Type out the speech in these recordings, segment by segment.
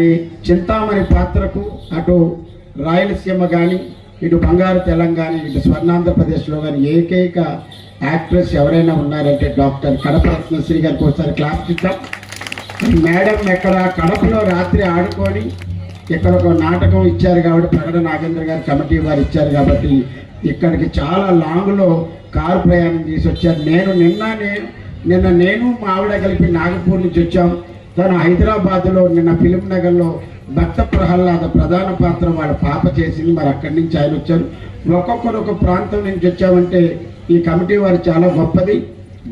ఈ చింతామణి పాత్రకు అటు రాయలసీమ కానీ ఇటు బంగారు తెలంగాణ ఇటు స్వర్ణాంధ్రప్రదేశ్లో కానీ ఏకైక యాక్ట్రెస్ ఎవరైనా ఉన్నారంటే డాక్టర్ కడప రత్నశ్రీ గారికి ఒకసారి క్లాస్ ఇద్దాం. మేడం ఎక్కడ కడపలో రాత్రి ఆడుకొని ఇక్కడ ఒక నాటకం ఇచ్చారు కాబట్టి ప్రకటన నాగేంద్ర గారు కమిటీ వారు ఇచ్చారు కాబట్టి ఇక్కడికి చాలా లాంగ్లో కారు ప్రయాణం చేసి వచ్చారు. నేను మా ఆవిడ కలిపి నాగపూర్ నుంచి వచ్చాం. తను హైదరాబాద్లో నిన్న ఫిలిం నగర్లో భక్త ప్రహ్లాద ప్రధాన పాత్ర వాళ్ళ పాప చేసింది. మరి అక్కడి నుంచి ఆయన వచ్చారు. ఒక్కొక్కరు ఒక ప్రాంతం నుంచి వచ్చామంటే ఈ కమిటీ వారు చాలా గొప్పది.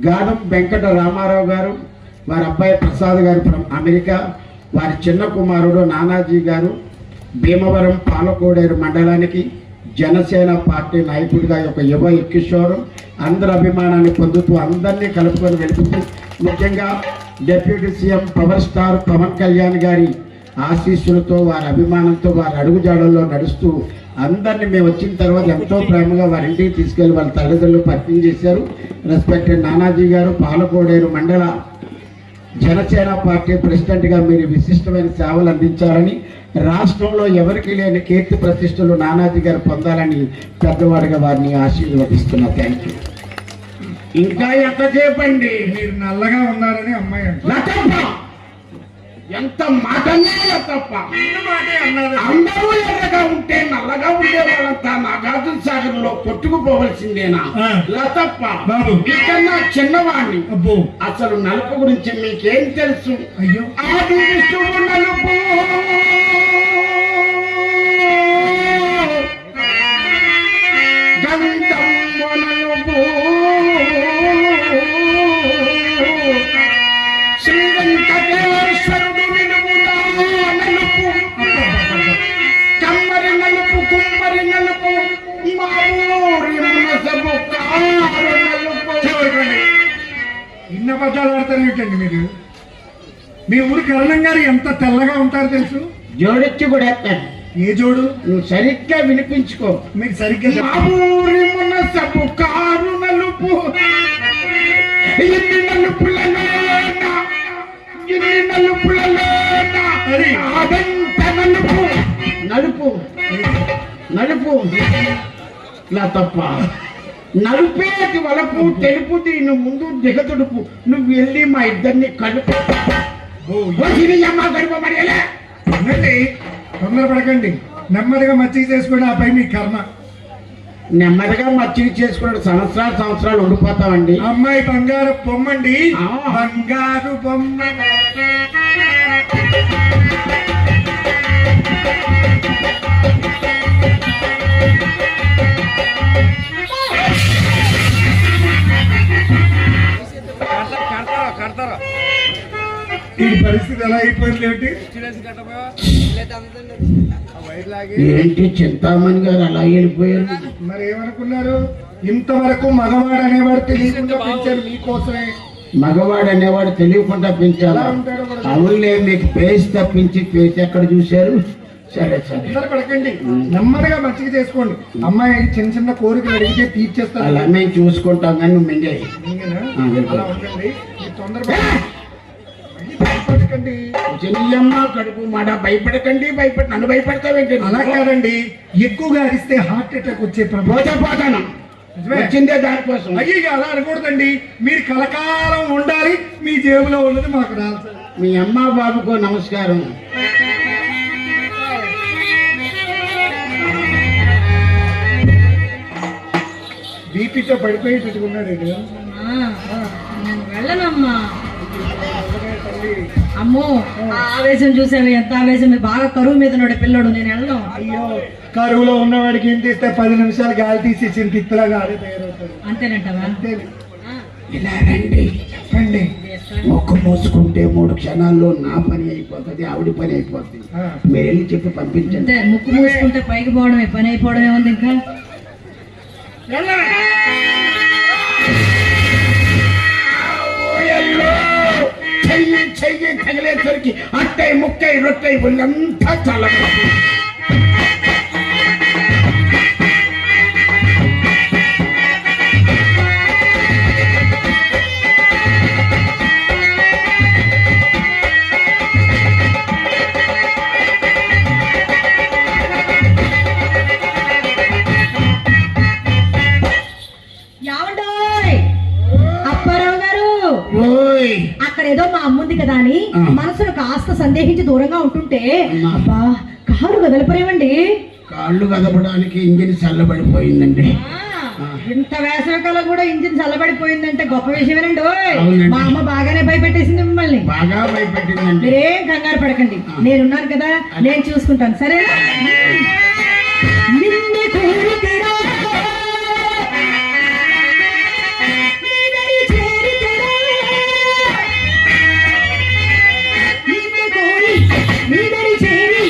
గాదం వెంకట రామారావు గారు, వారి అబ్బాయి ప్రసాద్ గారు ఫ్రమ్ అమెరికా, వారి చిన్న కుమారుడు నానాజీ గారు భీమవరం పాలకోడేరు మండలానికి జనసేన పార్టీ నాయకుడిగా ఒక యువ కిషోరం అందరి అభిమానాన్ని పొందుతూ అందరినీ కలుపుకొని వెళుతూ ముఖ్యంగా deputy CM power star Pawan Kalyan గారి ఆశీస్సులతో వారి అభిమానంతో వారి అడుగుజాడల్లో నడుస్తూ అందరినీ మేము వచ్చిన తర్వాత ఎంతో ప్రేమగా వారి ఇంటికి తీసుకెళ్లి వాళ్ళ తల్లిదండ్రులు పరిచయం చేశారు. రెస్పెక్టెడ్ నానాజీ గారు పాలకోడేరు మండల జనసేన పార్టీ ప్రెసిడెంట్గా మీరు విశిష్టమైన సేవలు అందించాలని, రాష్ట్రంలో ఎవరికి లేని కీర్తి ప్రతిష్టలు నానాజీ గారు పొందాలని పెద్దవాడిగా వారిని ఆశీర్వదిస్తున్నా. Thank you. ఇంకా ఎంతసేపు అండి? మీరు నల్లగా ఉన్నారని అమ్మాయి ఎంత మాట తప్ప అందరూ ఎర్రగా ఉంటే నల్లగా ఉండే వాళ్ళంతా నాగార్జున సాగర్ లో కొట్టుకుపోవలసిందేనా? లతప్ప మీకన్నా చిన్నవాణ్ణి. అసలు నలుపు గురించి మీకేం తెలుసు? అయ్యో ఆది విష్ణువు నలుపు, గంధము నలుపు, శ్రీ వెంకటేశ్వరుడు విలువులా నలుపు, కమ్మరి నలుపు, కుమ్మరి నలుపు, మా ఊరి మనసము కారు నలుపు. ఇన్న పద్యాలు ఆడతారు ఏంటండి మీరు? మీ ఊరి కరణం గారు ఎంత తెల్లగా ఉంటారో తెలుసు. జోడించి కూడా ఎత్తాను. ఏ జోడు? నువ్వు సరిగ్గా వినిపించుకో. మీకు సరిగ్గా మా ఊరి మనసము కారు నలుపు, ఇన్ని నలుపులలోన, ఇన్ని నలుపులలోన అదంత నలుపు. నలుపు నలుపు నా తప్ప. నలుపేది వలపు, తెలుపు దీని ముందు దిగతుడుపు. నువ్వు వెళ్ళి మా ఇద్దరిని కలుపు. అమ్మ కడుపు మడియలే. తొందరపడకండి, నెమ్మదిగా మచ్చిక చేసుకోండి. ఆ పై మీ కర్మ. నెమ్మదిగా మచ్చిక చేసుకున్నాడు. సంవత్సరాలు ఉండిపోతామండి. అమ్మాయి బంగారు బొమ్మండి. బంగారు బొమ్మ. ఈ పరిస్థితి ఎలా అయిపోయింది ఏమిటి? ఏంటి చింతామణి గారు అలా వెళ్ళిపోయారు? మరి ఏమనుకున్నారు? ఇంతవరకు మగవాడు అనేవాడు తెలియకుండా పెంచారు మీకోసమే. మగవాడు అనేవాడు తెలియకుండా పెంచాలా? అవునులే, మీకు పేసి తప్పించి పేసి ఎక్కడ చూశారు? సరే సరే పడకండి, నెమ్మదిగా మంచిగా చేసుకోండి. అమ్మాయి చిన్న చిన్న కోరికలు అడిగితే తీర్చేస్తారు. అలా మేము చూసుకుంటాం కానీ నువ్వు మింగే అలా ఉండండి. భయపడకండి. చెయ్యమ్మ కడుపు మాట. భయపడకండి. నన్ను భయపడతావేంటి? అలా కాదండి, ఎక్కువగా అరిస్తే హార్ట్ అటాక్ వచ్చే పోతాను. వచ్చిందే దానికోసం. అయ్యి అలా అనకూడదండి. మీరు కలకాలం ఉండాలి. మీ జేబులో ఉన్నది మాకు రాదు. మీ అమ్మ బాబుకు నమస్కారం. బీపీతో పడిపోయేటట్టుకున్నాడు. వెళ్ళనమ్మా. అమ్మో ఆవేశం చూసాను. ఎంత ఆవేశం! బాగా కరువు మీద ఉన్నాడు పిల్లడు. నేను వెళ్ళను. అయ్యో, కరువులో ఉన్నవాడికి ఏం తీస్తే 10 నిమిషాలు గాలి తీసేసి తిత్తలాగా ఆడే తయారవుతాడు. అంతేనంటావా? అంతే. ఇలా రండి, చెప్పండి. మొక్క మోసుకుంటే 3 క్షణాల్లో నా పని అయిపోతుంది, ఆవిడ పని అయిపోతుంది. మీరు వెళ్ళి చెప్పి పంపించండి. ముక్కు మూసుకుంటే పైకి పోవడమే పని అయిపోవడమే ఉంది. ఇంకా చెయ్యి తగిలేసరికి అట్టై ముక్కై రొట్టై ఒళ్ళంతా చాలా. అమ్ముంది కదా అని ఆ. మనసును కాస్త సందేహించి దూరంగా ఉంటుంటే అమ్మా. అబ్బా కారు కదలపరేమండి. కాళ్ళు కదపడానికి ఇంజిన్ చల్లబడిపోయిందండి. ఇంత వేసవికాలం కూడా ఇంజిన్ చల్లబడిపోయిందంటే గొప్ప విషయమేనండి. ఓయ్, అవునండి. మా అమ్మ బాగానే భయపెట్టేసింది మిమ్మల్ని. బాగా భయపెట్టిందండి. మీరేం కంగారు పడకండి, నేనున్నాను కదా, నేను చూసుకుంటాను. సరే నిన్ను కోరితిరా, నీదరి చేరితిరా, నిన్ను కోరి నీదరి చేరి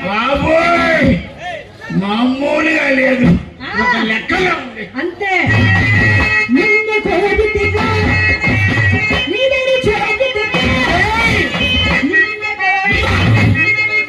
బాబోయ్ మామూలుగా లేదు, ఒక లెక్కలో ఉంది. అంతే. నిన్ను కోరితిరా, నీదరి చేరితిరా, నిన్ను కోరి నీదరి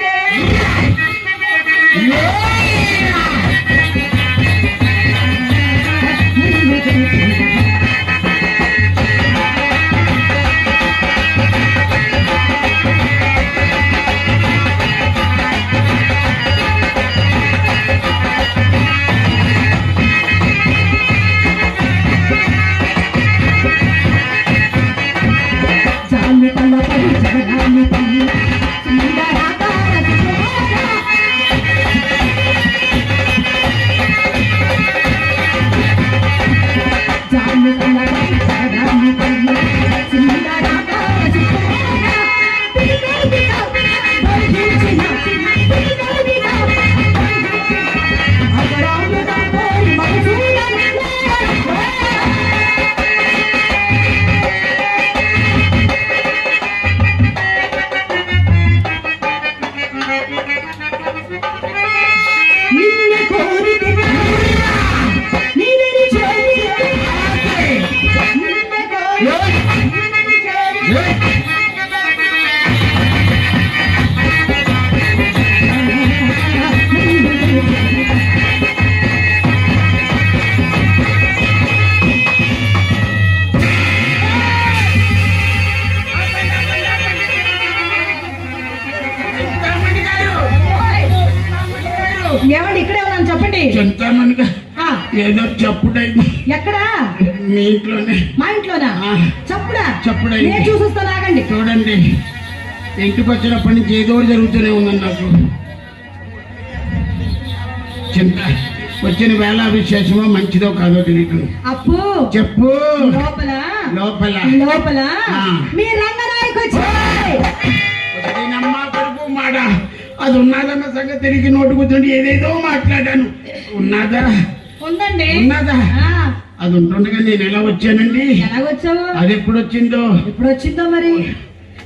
ఏమండి ఇక్కడే ఉన్నాను, చెప్పండి. చింతామణిగా ఏదో చప్పుడైంది. ఎక్కడా? మీ ఇంట్లోనే. మా ఇంట్లోనా? చప్పుడా? చప్పుడైంది. నేను చూసొస్తాను, ఆగండి. చూడండి, ఇంటికి వచ్చినప్పటి నుంచి ఏదో జరుగుతూనే ఉందండి నాకు. చింత వచ్చిన వేళ విశేషమో మంచిదో కాదో తెలియదు. అప్పు చెప్పు. లోపల లోపల లోపల మీ రంగనాయకు నమ్మ కడుపు మాట అది ఉన్నదన్న సంగతి తిరిగి నోటు కూర్చోండి ఏదేదో మాట్లాడాను. ఉన్నదా? ఉందండి. ఉన్నదా? అది ఉంటుండగా నేను ఎలా వచ్చానండి? ఎలాగొచ్చావు? అది ఎప్పుడు వచ్చిందో? ఎప్పుడు వచ్చిందో మరి.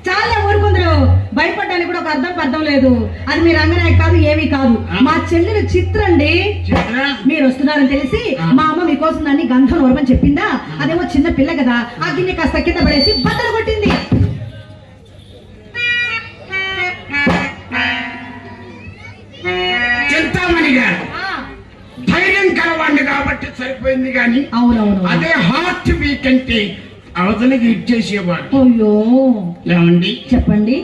చాలా ఊరుకుందరు భయపడడానికి కూడా ఒక అర్థం లేదు. అది మీ రంగనాయక్ కాదు, ఏమీ కాదు, మా చెల్లెలు చిత్ర అండి. మీరు వస్తున్నారని తెలిసి మా అమ్మ మీకోసం దాన్ని గంధం నోరమని చెప్పిందా. అదేమో చిన్న పిల్ల కదా, ఆ గిన్నె కాస్త కింద పడేసి బద్దలు కొట్టింది. చింతామణి గారు ధైర్యం కలవాడిని కాబట్టి సరిపోయింది కానీ అవునవును అదే హార్ట్ వీక్ అంటే అవతలకి ఇచ్చేసేవాడు. అయ్యో ఏమండి చెప్పండి.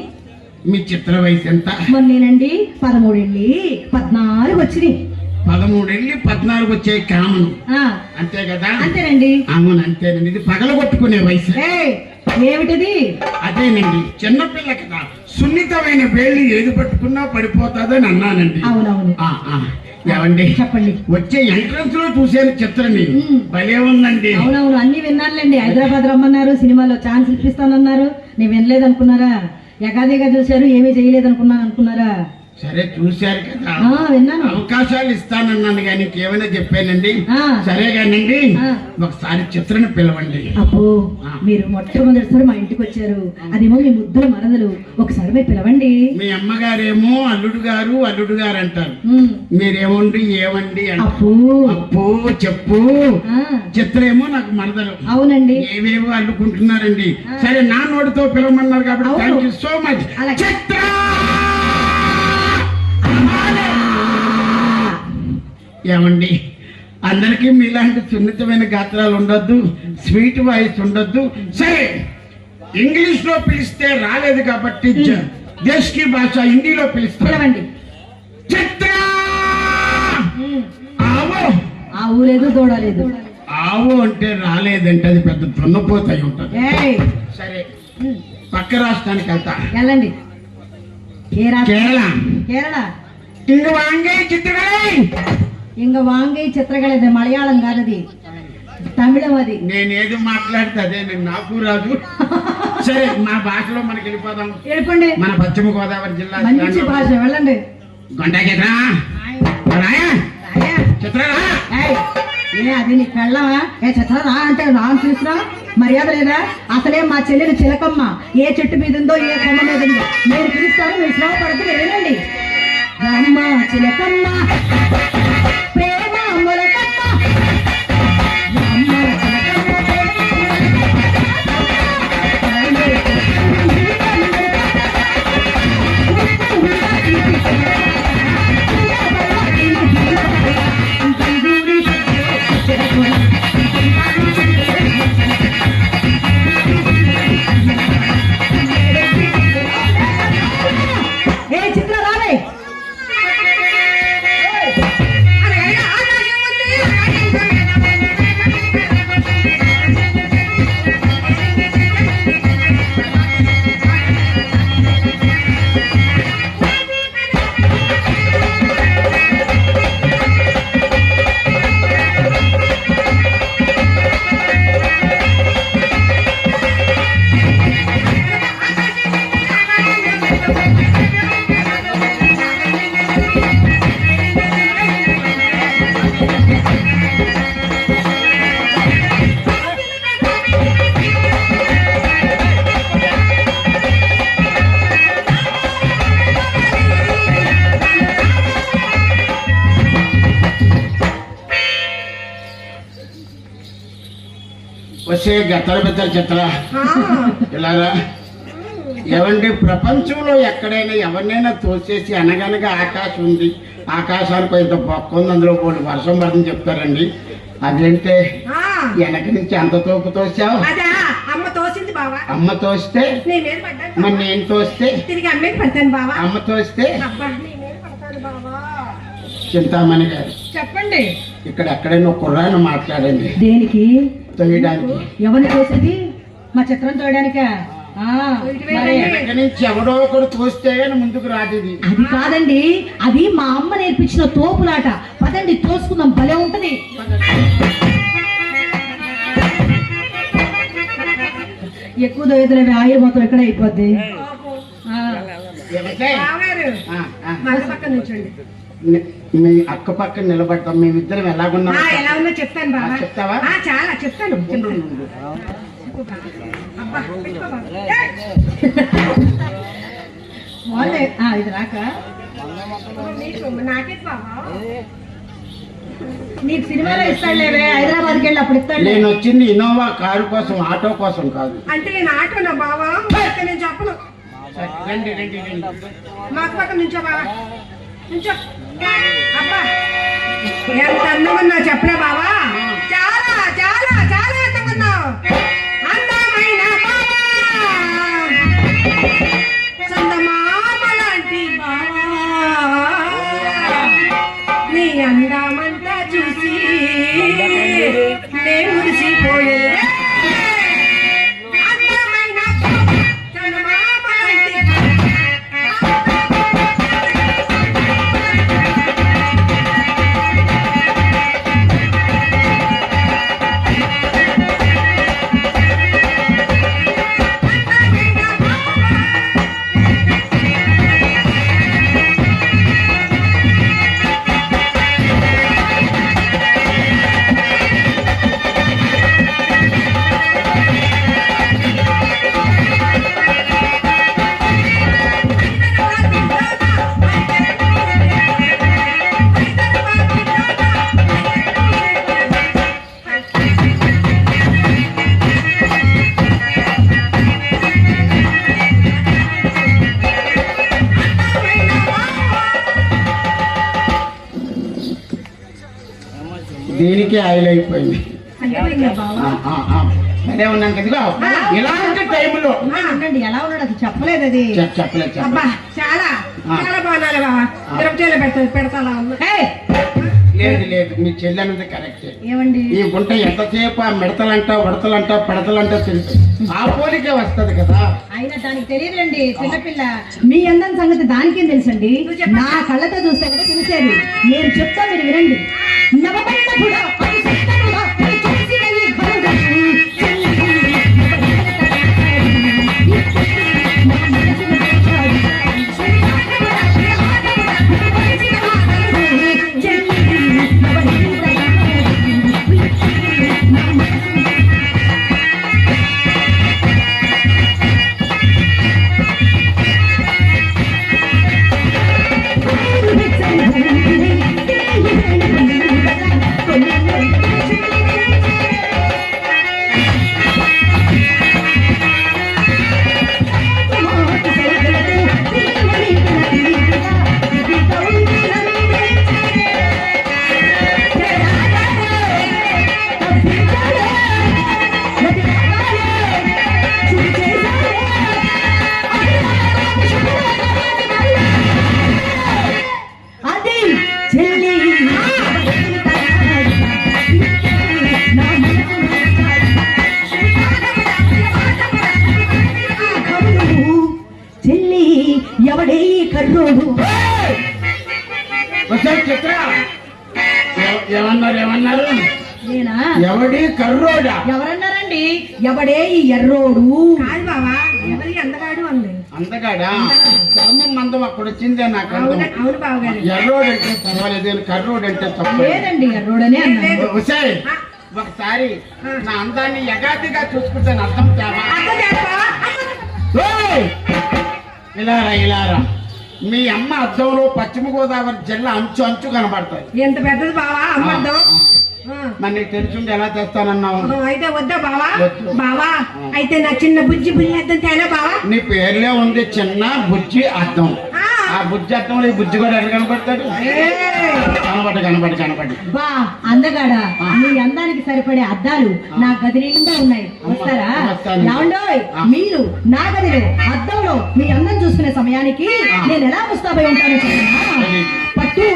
మీ చిత్ర వయసు ఎంత? మొన్నేనండి 13 వెళ్ళి 14 వచ్చినాయి. 13 వెళ్ళి 14 వచ్చే కామన్ అంతే కదా? అంతేనండి. అవును అంతేనండి. ఇది పగలగొట్టుకునే వయసు. ఏమిటిది? అదేనండి, చిన్నపిల్ల కదా, సున్నితమైన వేళ్ళు ఏది పట్టుకున్నా పడిపోతాదని అన్నానండి. అవునవును. ఏమండి చెప్పండి. వచ్చే ఎంట్రన్స్ లో చూసాను చిత్రని, భలే ఉందండి. అవునవును, అన్ని విన్నానులేండి. హైదరాబాద్ రమ్మన్నారు, సినిమాలో ఛాన్స్ ఇప్పిస్తానన్నారు. నేను వినలేదు అనుకున్నారా? ఎగాదిగా చూశారు, ఏమీ చేయలేదు అనుకున్నారా? సరే చూశారు కదా, విన్నాను. అవకాశాలు ఇస్తానన్నాను కానీ ఇంకేమైనా చెప్పానండి. సరే కానండి, ఒకసారి చిత్రని పిలవండి. అబ్బో, మీరు మొట్టమొదటిసారి మా ఇంటికి వచ్చారు, అదేమో మీ ముద్దుల మరదలు. ఒకసారి మీరు పిలవండి. మీ అమ్మగారేమో అల్లుడు గారు అంటారు, మీరేమండి ఏమండి అప్పు అప్పు చెప్పు. చిత్ర ఏమో నాకు మరదలు. అవునండి. ఏవేవో అల్లుకుంటున్నారండి. సరే నా నోటితో పిలవమన్నారు కాబట్టి థ్యాంక్ యూ సో మచ్. చిత్ర ఏమండి, అందరికీ మీలాంటి సున్నితమైన గాత్రాలు ఉండొద్దు, స్వీట్ వాయిస్ ఉండొద్దు. సరే ఇంగ్లీష్ లో పిలిస్తే రాలేదు కాబట్టి దేశీ భాష హిందీలో పిలుస్తామండి. చిత్ర ఆవు. ఆవు లేదు, దూడలేదు. ఆవు అంటే రాలేదంటే అది పెద్ద దున్నపోతాయి ఉంటుంది. సరే పక్క రాష్ట్రానికి వెళ్తా. వెళ్ళండి. కేరళ. కేరళ. ఇంక వాంగే చిత్రకళ. ఇంక వాంగే చిత్రకళ మలయాళం కాదది, తమిళం. అది నేనేది మాట్లాడితే అదే నాకు రాదు. సరే మా భాషలో మనకి వెళ్ళిపోదాం. వెళ్ళిపోండి. మన పశ్చిమ గోదావరి జిల్లా మంచి భాష, వెళ్ళండి. గొంట చిత్ర చిత్రరా. అది నీకు వెళ్ళవా? చిత్రరా అంటే రా అని చూసినా మర్యాద లేదా? అసలే మా చెల్లెలు చిలకమ్మ ఏ చెట్టు మీద ఉందో, ఏ కొమ్మ మీద ఉందో నేను పిలుస్తాను, మీరు శ్రమ పడుతూ వెళ్ళండి. అమ్మ చిలకమ్మ ప్రేమ మొలకమ్మ, అమ్మ చిత్ర రావే. వచ్చే గత్తల బెత్తల చిత్ర ఇలాగా. ఏమండి, ప్రపంచంలో ఎక్కడైనా ఎవరినైనా తోసేసి అనగనగా ఆకాశం ఉంది, ఆకాశానికి ఇంత బొక్క ఉంది, అందులో పోటీ వర్షం పడుతుంది చెప్తారండి. అదేంటే వెనక నుంచి అంత తోపు తోసావు? అమ్మ తోస్తే మరి నేను తోస్తే అమ్మ తోస్తే. చింతామణి గారు చెప్పండి. ఇక్కడ ఎక్కడైనా కుర్రాన్ని మాట్లాడండి. దేనికి? తోయడానికి. ఎవరిని తోసేది? మా చిత్రం తోయడానికా? నుంచి ఎవడో ఒకడు తోస్తే ముందుకు రాదు. అది కాదండి, అది మా అమ్మ నేర్పించిన తోపులాట. పదండి తోసుకుందాం, భలే ఉంటది. ఎక్కువ దోయదులవి ఆయుర్ మొత్తం ఎక్కడ అయిపోద్ది. మీ అక్క పక్కన నిలబడతాం, మేమిద్దరం ఎలాగున్నాం ఎలా ఉన్నా చెప్తాను బాబా. చెప్తావా? చాలా చెప్తాను. ఇది రాక నీకు సినిమాలో ఇస్తాడులేవే, హైదరాబాద్కి వెళ్ళి అప్పుడు ఇస్తాడు. నేను వచ్చింది ఇన్నోవా కారు కోసం, ఆటో కోసం కాదు. అంటే నేను ఆటోనా బావా? నేను చెప్పను. రండి రండి రండి. మాకు పక్కన నుంచో బావా, నుంచో. అబ్బా ఎంత అందమన్నా చెప్పరా బావా? చాలా చాలా చాలా అందమన్నావు. అందమైన చందమామలాంటి బావా, నీ అందమంతా చూసి నే మురిసిపోయే. అందమైన దీనికి ఆయిల్ అయిపోయింది. అయిపోయిందా బావా? అదే ఉన్నాను కదిగో ఇలాంటి టైంలో ఉండండి, ఎలా ఉన్నాడు అది చెప్పలేదు అది. చెప్పలేదు అబ్బా చాలా చాలా బాగున్నారు బావా. మిరపకాయలు పెడతానా ఏయ్, లేదు లేదు మీ చెల్లెన్నది కరెక్ట్. ఏమండి ఈ గుంట ఎంతసేపు ఆ మిడతలంట ఉడతలంట పెడతలంట తెలుసు ఆ పోలికే వస్తది కదా. అయినా దానికి తెలియదండి, చిన్నపిల్ల. మీ అందం సంగతి దానికేం తెలుసండి? నా కళ్ళతో చూస్తే కదా తెలిసేది. నేను చెప్తా, మీరు వినండి. నవబల్లపుడా, అది సత్తనుడా, అది చూసిన ఈ ఘనుడా. ఎవడే కర్రోడు? చిత్ర ఏమన్నారు? నేనా? ఎవడి కర్రోడా? ఎవరన్నారండి? ఎవడే ఈ ఎర్రోడు? కాదు బావా, ఎవరి అందగాడు అంది. అందగాడా? చర్మం మందం అక్కడ వచ్చిందే నాకు అర్థం. అవును బావగారు. ఎర్రోడు అంటే పర్వాలేదు, కర్రోడు అంటే తప్ప లేదండి, ఎర్రోడనే అన్నాను. ఉసాయ్ ఒకసారి నా అందాన్ని యగాతిగా చూసుకుంటాను అర్థం తేవా? ఓయ్! ఇలారా మీ అమ్మ అద్దంలో పశ్చిమ గోదావరి జిల్లా అంచు అంచు కనబడతాయి. ఎంత పెద్దది బావా అమ్మద్దాం. మరి నీకు తెలిసింది ఎలా తెస్తానన్నావు? అయితే వద్దా బావా? వద్దు. బావా అయితే నా చిన్న బుజ్జి బుజ్జి అద్దం తేనా బావా? నీ పేర్లే ఉంది చిన్న బుజ్జి అద్దం. ఆ బుజ్జి అద్దంలో ఈ బుజ్జి కూడా ఎక్కడ కనబడతాడు? కనబడి బా అందగాడా, మీ అందానికి సరిపడే అద్దాలు నా గది నిండా ఉన్నాయి. వస్తారా? వస్తాను. రావండోయ్. మీరు నా గదిలో అద్దంలో మీ అందం చూసుకునే సమయానికి నేను ఎలా ముస్తాబై ఉంటానో చెప్పనా? పట్టు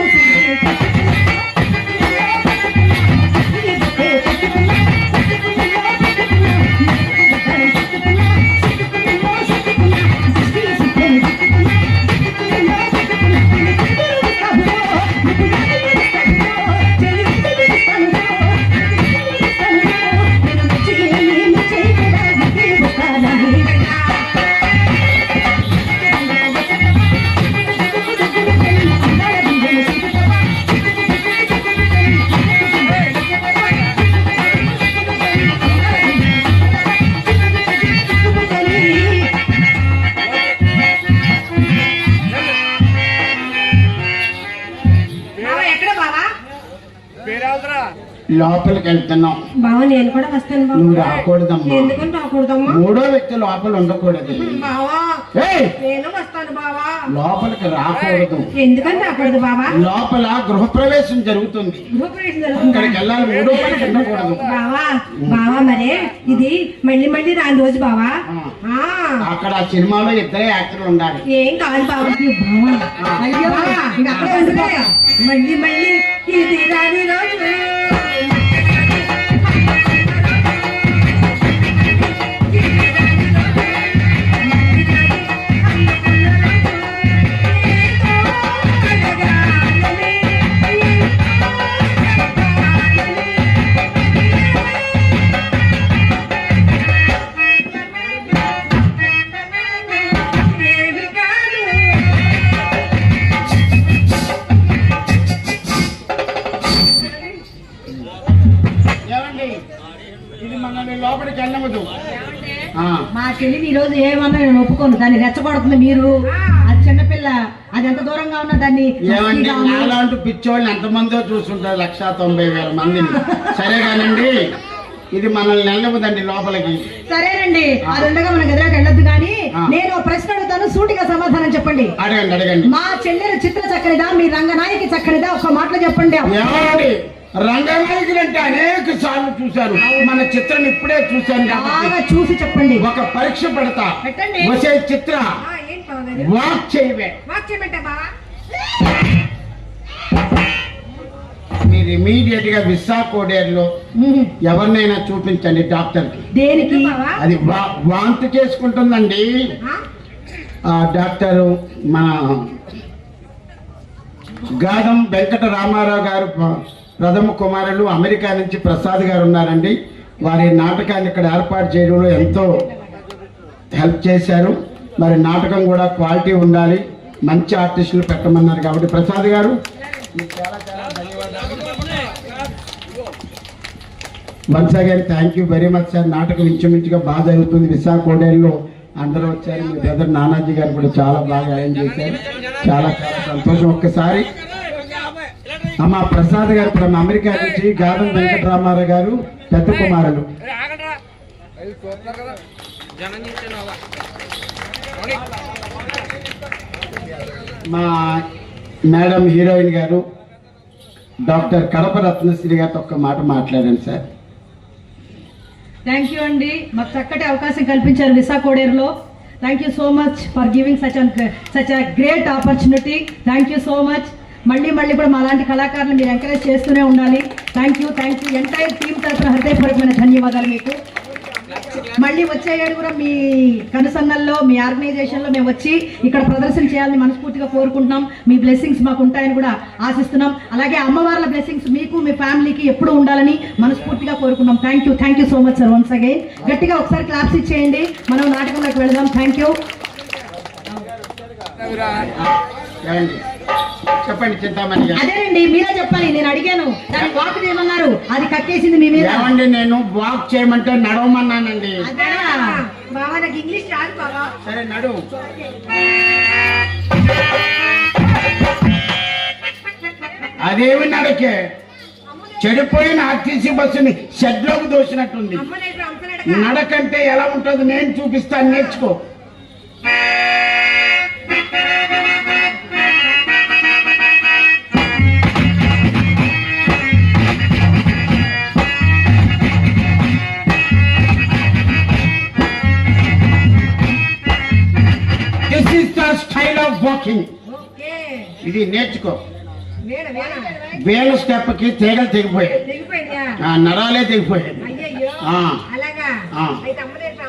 లోపలికి వెళ్తున్నాం. బావా నేను కూడా వస్తాను బావా. నువ్వు రాకూడదమ్మా. ఎందుకని రాకూడదమ్మా? మూడో వ్యక్తి లోపల ఉండకూడదు. బావా ఏయ్! నేను వస్తాను బావా. లోపలికి రాకూడదు. ఎందుకని రాకూడదు బావా? లోపల గృహప్రవేశం జరుగుతుంది. అక్కడికి వెళ్ళాలి. మూడో వ్యక్తి ఉండకూడదు. బావా బావా మరే ఇది మళ్ళీ మళ్ళీ రాని రోజు బావా. అక్కడ ఆ సినిమాలో ఇద్దరే యాక్టర్లు ఉండాలి. ఏం కాదు బావా. అయ్యో, ఇంకా అక్కడే ఉండిపోతా. మళ్ళీ మళ్ళీ ఇది రాని రోజు. ఏమండి ఇది మనల్ని లోపలికి వెళ్ళవద్దు. మా చెల్లిని ఈ రోజు ఏమన్నా నేను ఒప్పుకోను. దాన్ని రెచ్చగొడుతుంది మీరు. అది చిన్నపిల్ల, అది ఎంత దూరంగా ఉన్నా దాన్ని ఏమండి నాలాంటి పిచ్చోళ్ళని ఎంతమందో చూస్తుంటారు, 190,000 మందిని. సరే కానండి ఇది మనల్ని వెళ్ళవద్దండి లోపలికి. సరేనండి, అది ఉండగా మన గదిలోకి వెళ్ళొద్దు. కానీ నేను ఒక ప్రశ్న అడుగుతాను, సూటిగా సమాధానం చెప్పండి. అడగండి. మా చెల్లెలు చిత్ర చక్కనిదా, మీ రంగనాయకి చక్కనిదా? ఒక మాటలో చెప్పండి. ఏమండి రంగనాయకులు అంటే అనేక సార్లు చూశారు, మన చిత్రం ఇప్పుడే చూశాను కాబట్టి బాగా చూసి చెప్పండి. ఒక పరీక్ష పెడతా. పెట్టండి. వచ్చే చిత్ర ఏంటి బావగారు? వాక్ చేయవే. వాక్ చేయమంటా బావా? మీరు ఇమీడియట్ గా విశాఖోడేరులో ఎవరినైనా చూపించండి డాక్టర్కి. దేనికి? బావా? అది వాంతి చేసుకుంటుందండి. ఆ డాక్టరు మన గాదం వెంకట రామారావు గారు ప్రథమ కుమారులు, అమెరికా నుంచి ప్రసాద్ గారు ఉన్నారండి. వారి నాటకాన్ని ఇక్కడ ఏర్పాటు చేయడంలో ఎంతో హెల్ప్ చేశారు. మరి నాటకం కూడా క్వాలిటీ ఉండాలి, మంచి ఆర్టిస్టులు పెట్టమన్నారు కాబట్టి ప్రసాద్ గారు మీకు చాలా చాలా ధన్యవాదాలు. Once again thank you very much sir. నాటకం ఇంచుమించుగా బాగా జరుగుతుంది. విశాఖోడేరులో అందరూ వచ్చారు. మీ బ్రదర్ నానాజీ గారు కూడా చాలా బాగా అరేంజ్ చేశారు. చాలా చాలా సంతోషం. ఒక్కసారి అమ్మ ప్రసాద్ గారు ఇప్పుడు అమెరికా నుంచి గాదం వెంకటరామారావు గారు పెద్ద కుమారులు. మా మేడం హీరోయిన్ గారు డాక్టర్ కడప రత్నశ్రీ గారితో ఒక్క మాట మాట్లాడండి సార్. థ్యాంక్ యూ అండి, మాకు చక్కటి అవకాశం కల్పించారు విశాఖోడేరులో. Thank you so much for giving such a great opportunity. Thank you so much. మళ్ళీ కూడా మా లాంటి కళాకారులు మీరు ఎంకరేజ్ చేస్తూనే ఉండాలి. థ్యాంక్ యూ ఎంటైర్ టీమ్ తరఫున హృదయపూర్వకమైన ధన్యవాదాలు మీకు. మళ్ళీ వచ్చే ఏడు కూడా మీ కనుసన్నల్లో, మీ ఆర్గనైజేషన్లో మేము వచ్చి ఇక్కడ ప్రదర్శన చేయాలని మనస్ఫూర్తిగా కోరుకుంటున్నాం. మీ బ్లెస్సింగ్స్ మాకు ఉంటాయని కూడా ఆశిస్తున్నాం. అలాగే అమ్మవార్ల బ్లెస్సింగ్స్ మీకు, మీ ఫ్యామిలీకి ఎప్పుడూ ఉండాలని మనస్ఫూర్తిగా కోరుకుంటున్నాం. Thank you so much sir. Once again గట్టిగా ఒకసారి క్లాప్స్ ఇచ్చేయండి. మనం నాటకంలోకి వెళదాం. Thank you. చెప్పండి చింతామణి గారు. అదేనండి, మీరే చెప్పాలి. నేను అడిగాను, దాన్ని వాక్ చేయమన్నారు, అది కక్కేసింది మీ మీద. ఏమండి, నేను వాక్ చేయమంటే నడవమన్నానండి. బావా నాకు ఇంగ్లీష్ రాదు బావా. సరే నడు. అదేమి నడకే, చెడిపోయిన ఆర్టీసీ బస్సుని షెడ్లోకి దోసినట్టుంది. నడకంటే ఎలా ఉంటుంది నేను చూపిస్తాను, నేర్చుకో. This is the style of walking. ఇది నేర్చుకో. వేల స్టెప్ కి తీగలు తెగిపోయాయి, నరాలే తెగిపోయాయి. అలాగా అయితే అమ్మ దగ్గర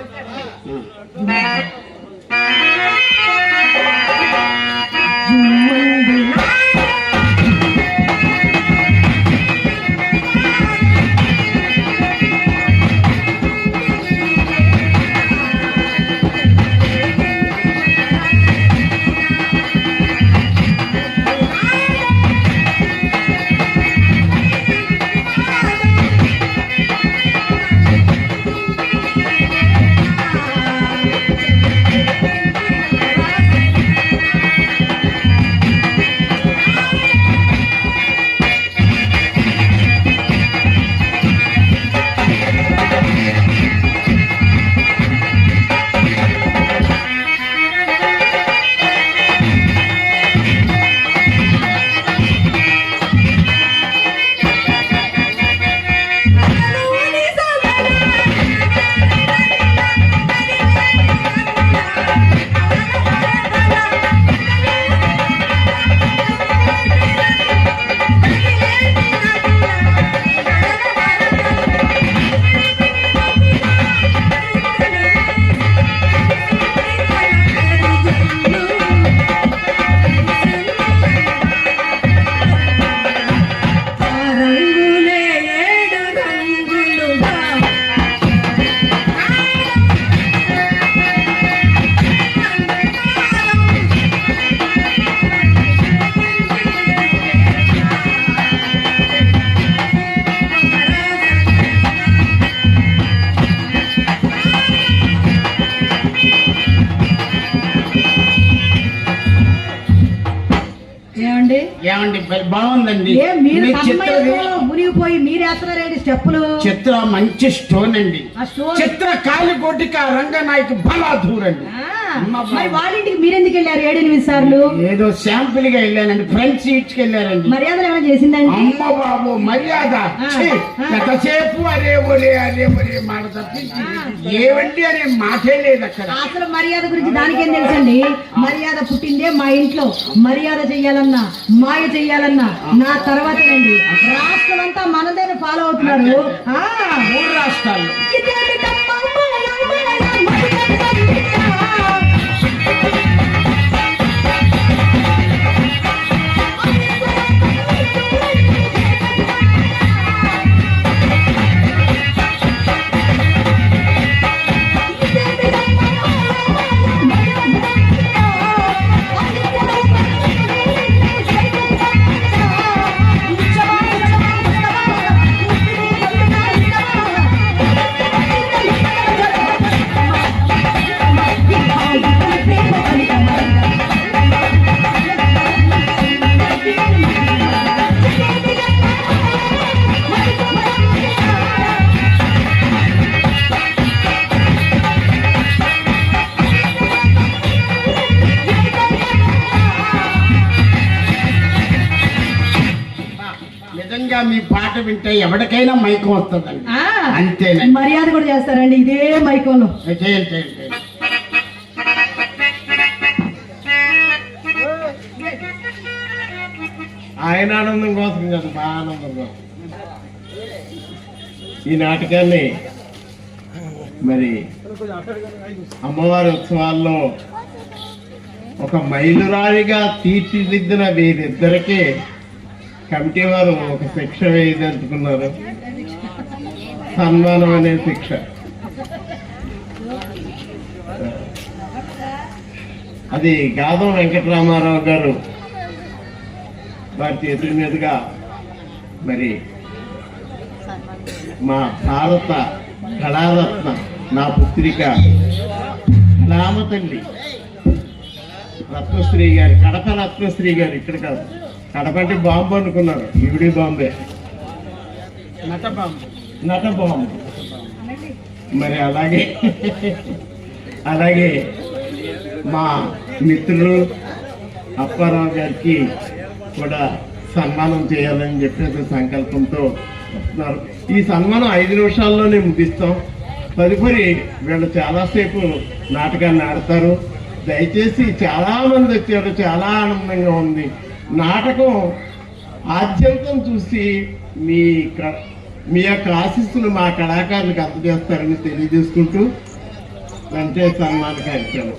ఏమండి బాగుందండి. మునిగిపోయి మీరేస్తున్నారండి స్టెప్పులు. చిత్ర మంచి స్టోన్ అండి. చిత్ర కాలి కోటిక రంగనాయకు బలాధూర్ అండి. మరి వాళ్ళ ఇంటికి మీరెందుకు వెళ్ళారు 7-8 సార్లు? ఏదో శాంపుల్ గా వెళ్ళానండి, ఫ్రంట్ సీట్స్ కి వెళ్ళారండి. మర్యాదలు ఏమైనా చేసిందండి? అమ్మ బాబు మర్యాద ఛీ, ఎంతసేపు అరే ఒరే మాట తప్పించి ఏవండి అనే మాటే లేదు అక్కడ. అసలు మర్యాద గురించి దానికేం తెలుసండి? మర్యాద పుట్టిందే మా ఇంట్లో. మర్యాద చెయ్యాలన్నా మాయ చెయ్యాలన్నా నా తర్వాతేనండి. రాష్ట్రం అంతా మనదేని ఫాలో అవుతున్నారు. 3 రాష్ట్రాల్లో నిజంగా మీ పాట వింటే ఎవరికైనా మైకం వస్తుందండి. అంతేనండి. మర్యాద కూడా చేస్తారండి ఇదే మైకంలో. చేయండి చేయండి. ఆయన ఆనందం కోసం కదా, మా ఆనందం కోసం ఈ నాటకాన్ని మరి అమ్మవారి ఉత్సవాల్లో ఒక మైలురాయిగా తీర్చిదిద్దిన వీరిద్దరికీ కమిటీ వారు ఒక శిక్ష వేయదలుచుకున్నారు. సన్మానం అనే శిక్ష. అది గాదం వెంకటరామారావు గారు వారి చేతుల మీదుగా మరి మా భారత కళారత్న నా పుత్రిక రామతల్లి రత్నశ్రీ గారి, కడప రత్నశ్రీ గారు, ఇక్కడ కాదు కడప అంటే బాంబు అనుకున్నారు, ఈవిడి బాంబే, నట బాంబు. మరి అలాగే మా మిత్రులు అప్పారావు గారికి కూడా సన్మానం చేయాలని చెప్పేసి సంకల్పంతో వస్తున్నారు. ఈ సన్మానం 5 నిమిషాల్లోనే ముగిస్తాం. తదుపరి వీళ్ళు చాలాసేపు నాటకాన్ని ఆడతారు. దయచేసి చాలా మంది వచ్చారు, చాలా ఆనందంగా ఉంది. నాటకం ఆద్యంతం చూసి మీ యొక్క ఆశీస్సులు మా కళాకారులకు అందజేస్తారని తెలియజేసుకుంటూ వెంకటేశ్వర సన్మాన కార్యక్రమం.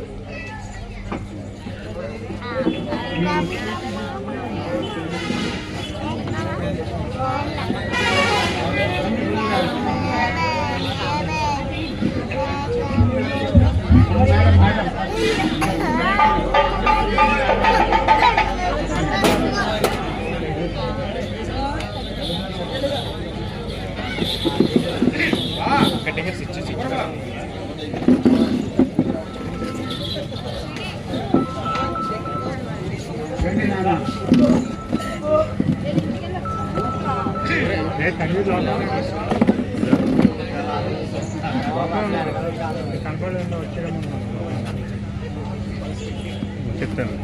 చెప్తాను.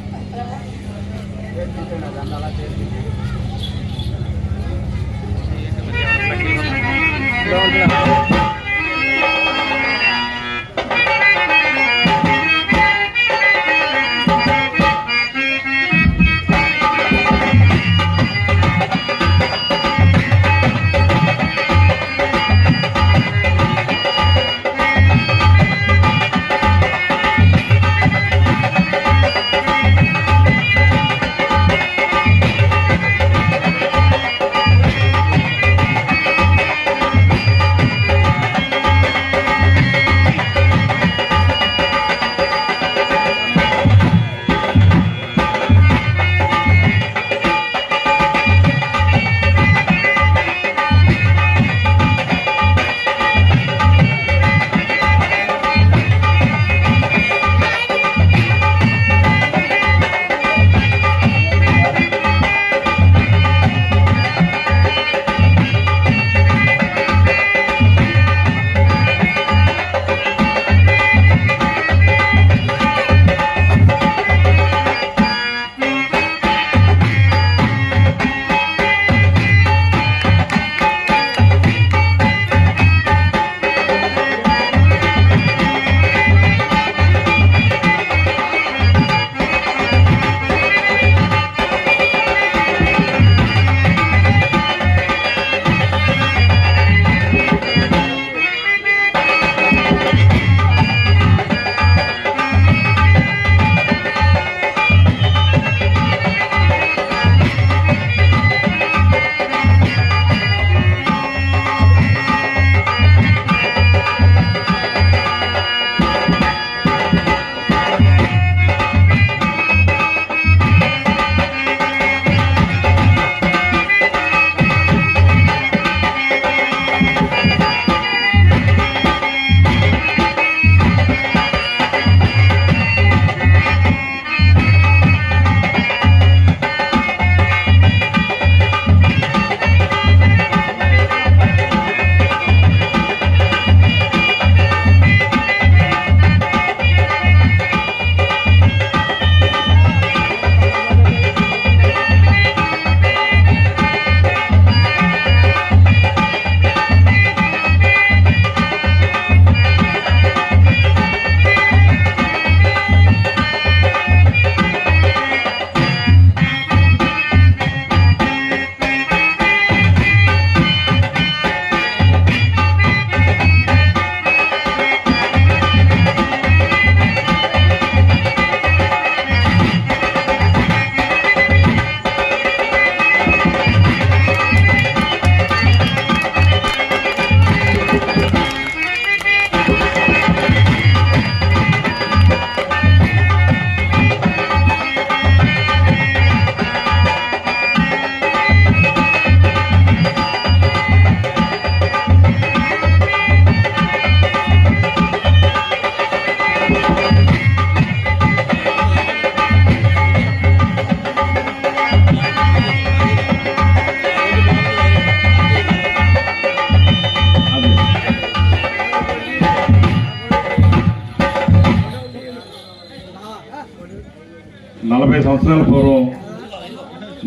సంవత్సరాల పూర్వం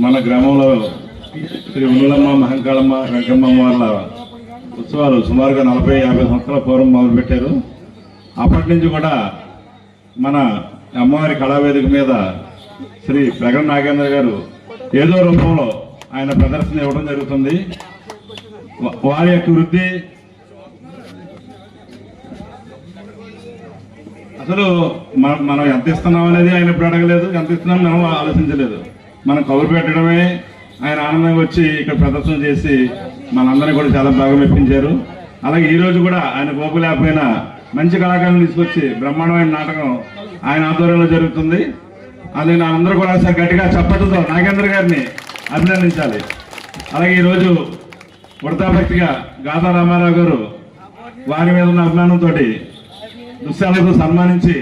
మన గ్రామంలో శ్రీ ఉన్నలమ్మ మహంకాళమ్మ వెంకమ్మ వాళ్ళ ఉత్సవాలు సుమారుగా 40-50 సంవత్సరాల పూర్వం మొదలుపెట్టారు. అప్పటి నుంచి కూడా మన అమ్మవారి కళావేదిక మీద శ్రీ ప్రగణ నాగేంద్ర గారు ఏదో రూపంలో ఆయన ప్రదర్శన ఇవ్వడం జరుగుతుంది. వారి యొక్క వృద్ధి అసలు మనం ఎంత ఇస్తున్నాం అనేది ఆయన ఇప్పుడు అడగలేదు, ఎంత ఇస్తున్నాం మనం ఆలోచించలేదు. మనం కబురు పెట్టడమే ఆయన ఆనందంగా వచ్చి ఇక్కడ ప్రదర్శన చేసి మనందరినీ కూడా చాలా బాగా మెప్పించారు. అలాగే ఈ రోజు కూడా ఆయన గోపు లేకపోయినా మంచి కళాకారులను తీసుకొచ్చి బ్రహ్మాండమైన నాటకం ఆయన ఆధ్వర్యంలో జరుగుతుంది. అందుకని అందరూ కూడా సార్ గట్టిగా చప్పట్లతో నాగేంద్ర గారిని అభినందించాలి. అలాగే ఈరోజు వృతాభక్తిగా గాదా రామారావు గారు వారి మీద ఉన్న అభిమానంతో దుశ్శాలతో సన్మానించి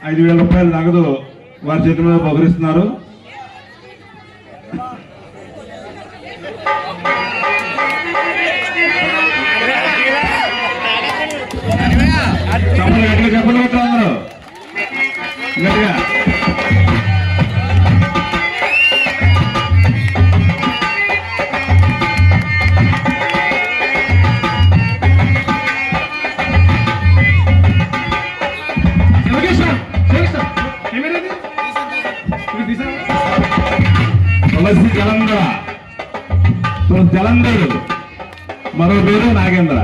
5,000 రూపాయలు నగదు వారి చేతి మీద బహుకరిస్తున్నారు. చెప్పలు గట్టిగా చెప్పలు పెట్టారు అందరూ గట్టిగా. తులసి జలంధర, మరో పేరు నాగేంద్ర.